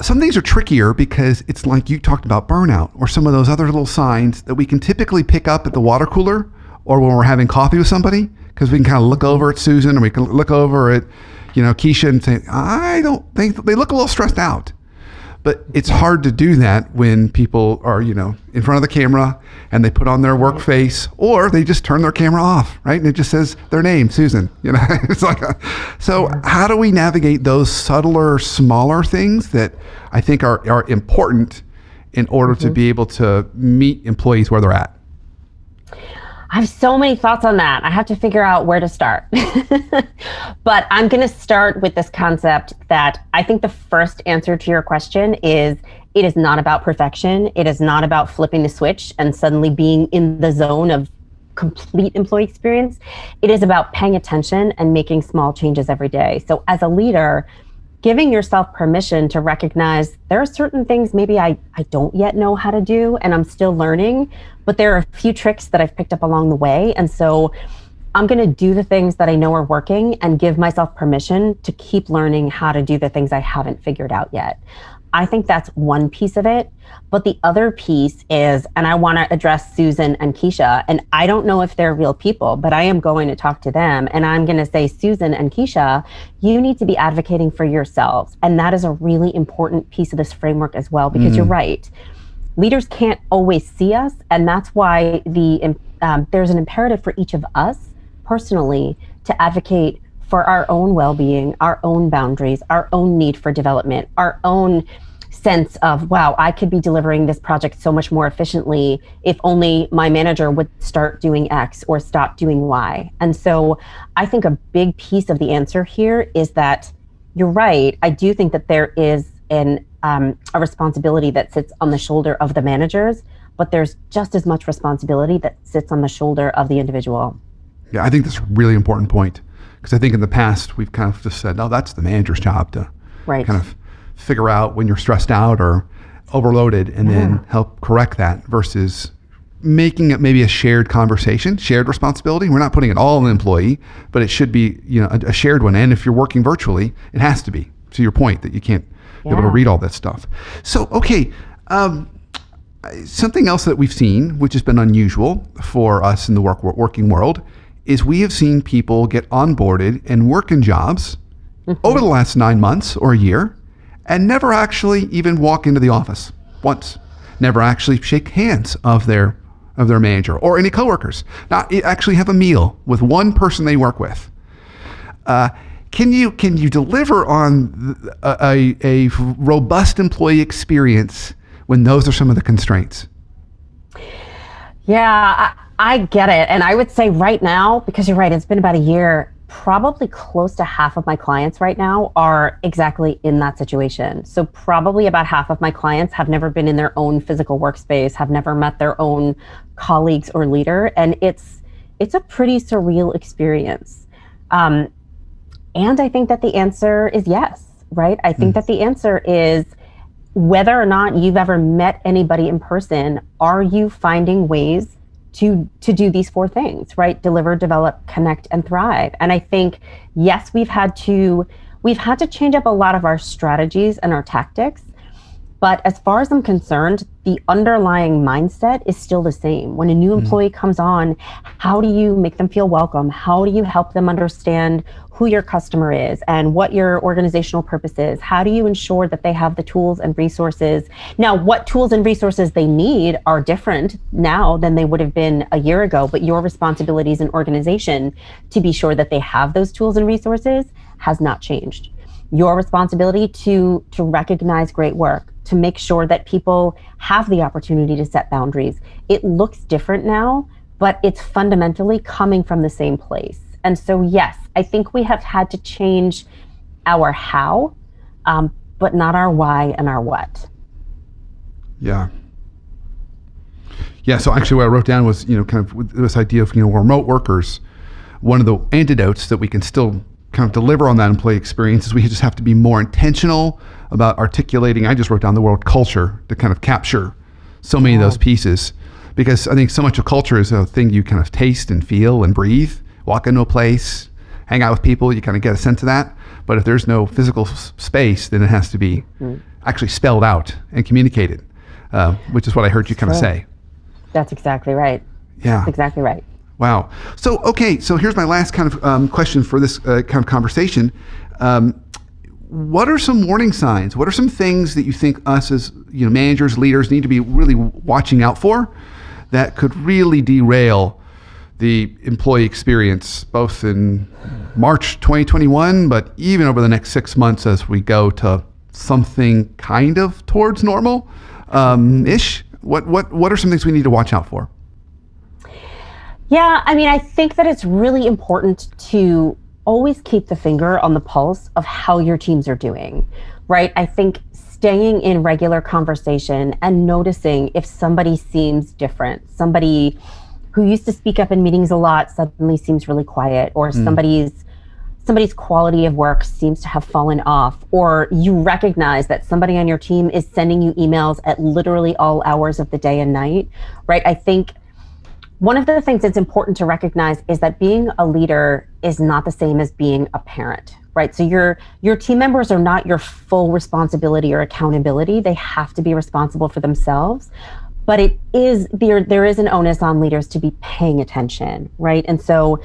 Some things are trickier because it's like you talked about burnout or some of those other little signs that we can typically pick up at the water cooler or when we're having coffee with somebody, because we can kind of look over at Susan or we can look over at, Keisha and say, I don't think they look a little stressed out. But it's hard to do that when people are, in front of the camera and they put on their work face, or they just turn their camera off, right? And it just says their name, Susan. It's like, so how do we navigate those subtler, smaller things that I think are important in order to be able to meet employees where they're at? I have so many thoughts on that. I have to figure out where to start. But I'm going to start with this concept that I think the first answer to your question is it is not about perfection. It is not about flipping the switch and suddenly being in the zone of complete employee experience. It is about paying attention and making small changes every day. So as a leader, giving yourself permission to recognize there are certain things maybe I don't yet know how to do and I'm still learning, but there are a few tricks that I've picked up along the way. And so I'm going to do the things that I know are working and give myself permission to keep learning how to do the things I haven't figured out yet. I think that's one piece of it. But the other piece is, and I want to address Susan and Keisha, and I don't know if they're real people, but I am going to talk to them. And I'm going to say, Susan and Keisha, you need to be advocating for yourselves. And that is a really important piece of this framework as well, because you're right. Leaders can't always see us. And that's why there's an imperative for each of us personally to advocate for our own well-being, our own boundaries, our own need for development, our own sense of, wow, I could be delivering this project so much more efficiently if only my manager would start doing X or stop doing Y. And so I think a big piece of the answer here is that you're right. I do think that there is a responsibility that sits on the shoulder of the managers, but there's just as much responsibility that sits on the shoulder of the individual. Yeah, I think that's a really important point. Because I think in the past, we've kind of just said, no, that's the manager's job to kind of figure out when you're stressed out or overloaded and then help correct that, versus making it maybe a shared conversation, shared responsibility. We're not putting it all on the employee, but it should be a shared one. And if you're working virtually, it has to be, to your point, that you can't be able to read all that stuff. So, okay, something else that we've seen, which has been unusual for us in the working world, is we have seen people get onboarded and work in jobs over the last 9 months or a year and never actually even walk into the office once, never actually shake hands of their manager or any coworkers, not actually have a meal with one person they work with. Can you deliver on a robust employee experience when those are some of the constraints? Yeah, I get it. And I would say right now, because you're right, it's been about a year, probably close to half of my clients right now are exactly in that situation. So probably about half of my clients have never been in their own physical workspace, have never met their own colleagues or leader. And it's a pretty surreal experience. And I think that the answer is yes, right? I think that the answer is, whether or not you've ever met anybody in person, are you finding ways to do these four things, right? Deliver, develop, connect, and thrive. And I think, yes, we've had to change up a lot of our strategies and our tactics. But as far as I'm concerned, the underlying mindset is still the same. When a new employee comes on, how do you make them feel welcome? How do you help them understand who your customer is and what your organizational purpose is? How do you ensure that they have the tools and resources? Now, what tools and resources they need are different now than they would have been a year ago, but your responsibility as an organization to be sure that they have those tools and resources has not changed. Your responsibility to recognize great work, to make sure that people have the opportunity to set boundaries. It looks different now, but it's fundamentally coming from the same place. And so, yes, I think we have had to change our how, but not our why and our what. Yeah. Yeah. So actually what I wrote down was, kind of this idea of, remote workers. One of the antidotes that we can still kind of deliver on that employee experience is we just have to be more intentional about articulating. I just wrote down the word culture to kind of capture so many of those pieces, because I think so much of culture is a thing you kind of taste and feel and breathe. Walk into a place, hang out with people, you kind of get a sense of that. But if there's no physical space, then it has to be actually spelled out and communicated, which is what I heard you kind of say. That's exactly right. Yeah. That's exactly right. Wow. So, okay. So here's my last kind of question for this kind of conversation. What are some warning signs? What are some things that you think us as managers, leaders need to be really watching out for that could really derail the employee experience, both in March 2021, but even over the next 6 months as we go to something kind of towards normal ish? What are some things we need to watch out for? Yeah, I mean, I think that it's really important to always keep the finger on the pulse of how your teams are doing, right? I think staying in regular conversation and noticing if somebody seems different, somebody who used to speak up in meetings a lot suddenly seems really quiet, or somebody's quality of work seems to have fallen off, or you recognize that somebody on your team is sending you emails at literally all hours of the day and night, right? I think one of the things that's important to recognize is that being a leader is not the same as being a parent, right? So your team members are not your full responsibility or accountability. They have to be responsible for themselves. But it is there is an onus on leaders to be paying attention, right? And so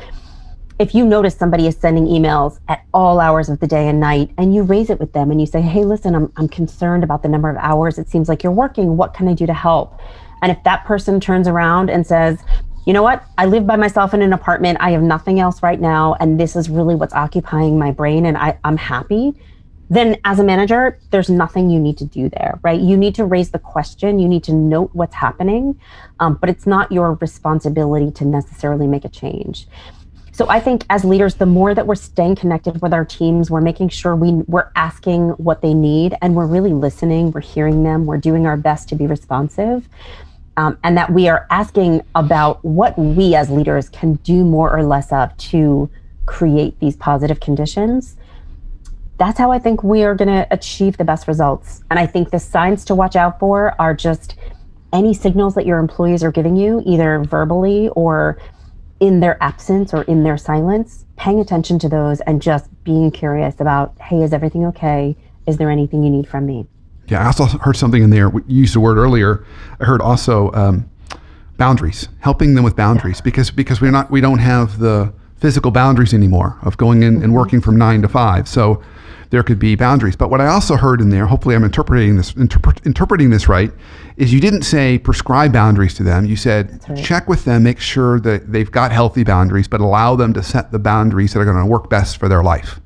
if you notice somebody is sending emails at all hours of the day and night, and you raise it with them and you say, hey, listen, I'm concerned about the number of hours it seems like you're working. What can I do to help? And if that person turns around and says, you know what, I live by myself in an apartment, I have nothing else right now, and this is really what's occupying my brain, and I'm happy, then as a manager, there's nothing you need to do there, right? You need to raise the question, you need to note what's happening, but it's not your responsibility to necessarily make a change. So I think as leaders, the more that we're staying connected with our teams, we're making sure we're asking what they need, and we're really listening, we're hearing them, we're doing our best to be responsive, and that we are asking about what we as leaders can do more or less of to create these positive conditions. That's how I think we are going to achieve the best results. And I think the signs to watch out for are just any signals that your employees are giving you, either verbally or in their absence or in their silence, paying attention to those and just being curious about, hey, is everything okay? Is there anything you need from me? Yeah, I also heard something in there. You used the word earlier. I heard also boundaries, helping them with boundaries, because we don't have the physical boundaries anymore of going in and working from 9 to 5. So there could be boundaries. But what I also heard in there, hopefully I'm interpreting this right, is you didn't say prescribe boundaries to them. You said check with them, make sure that they've got healthy boundaries, but allow them to set the boundaries that are going to work best for their life.